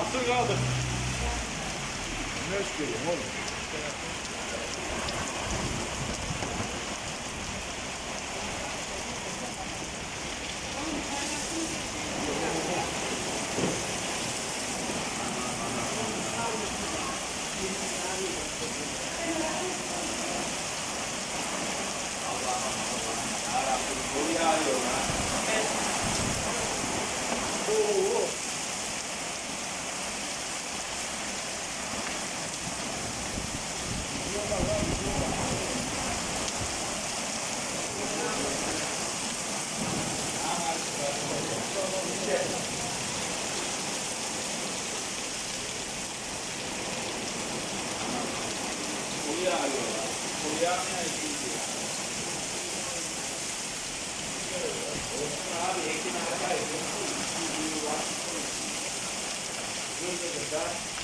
Mahsur kaldı. Ne istiyorum oğlum? Bu yağıyor ha. Oo. Bu yağıyor ha. Bu yağmayan şimdi ya. Abi ekin arkayı. Dur.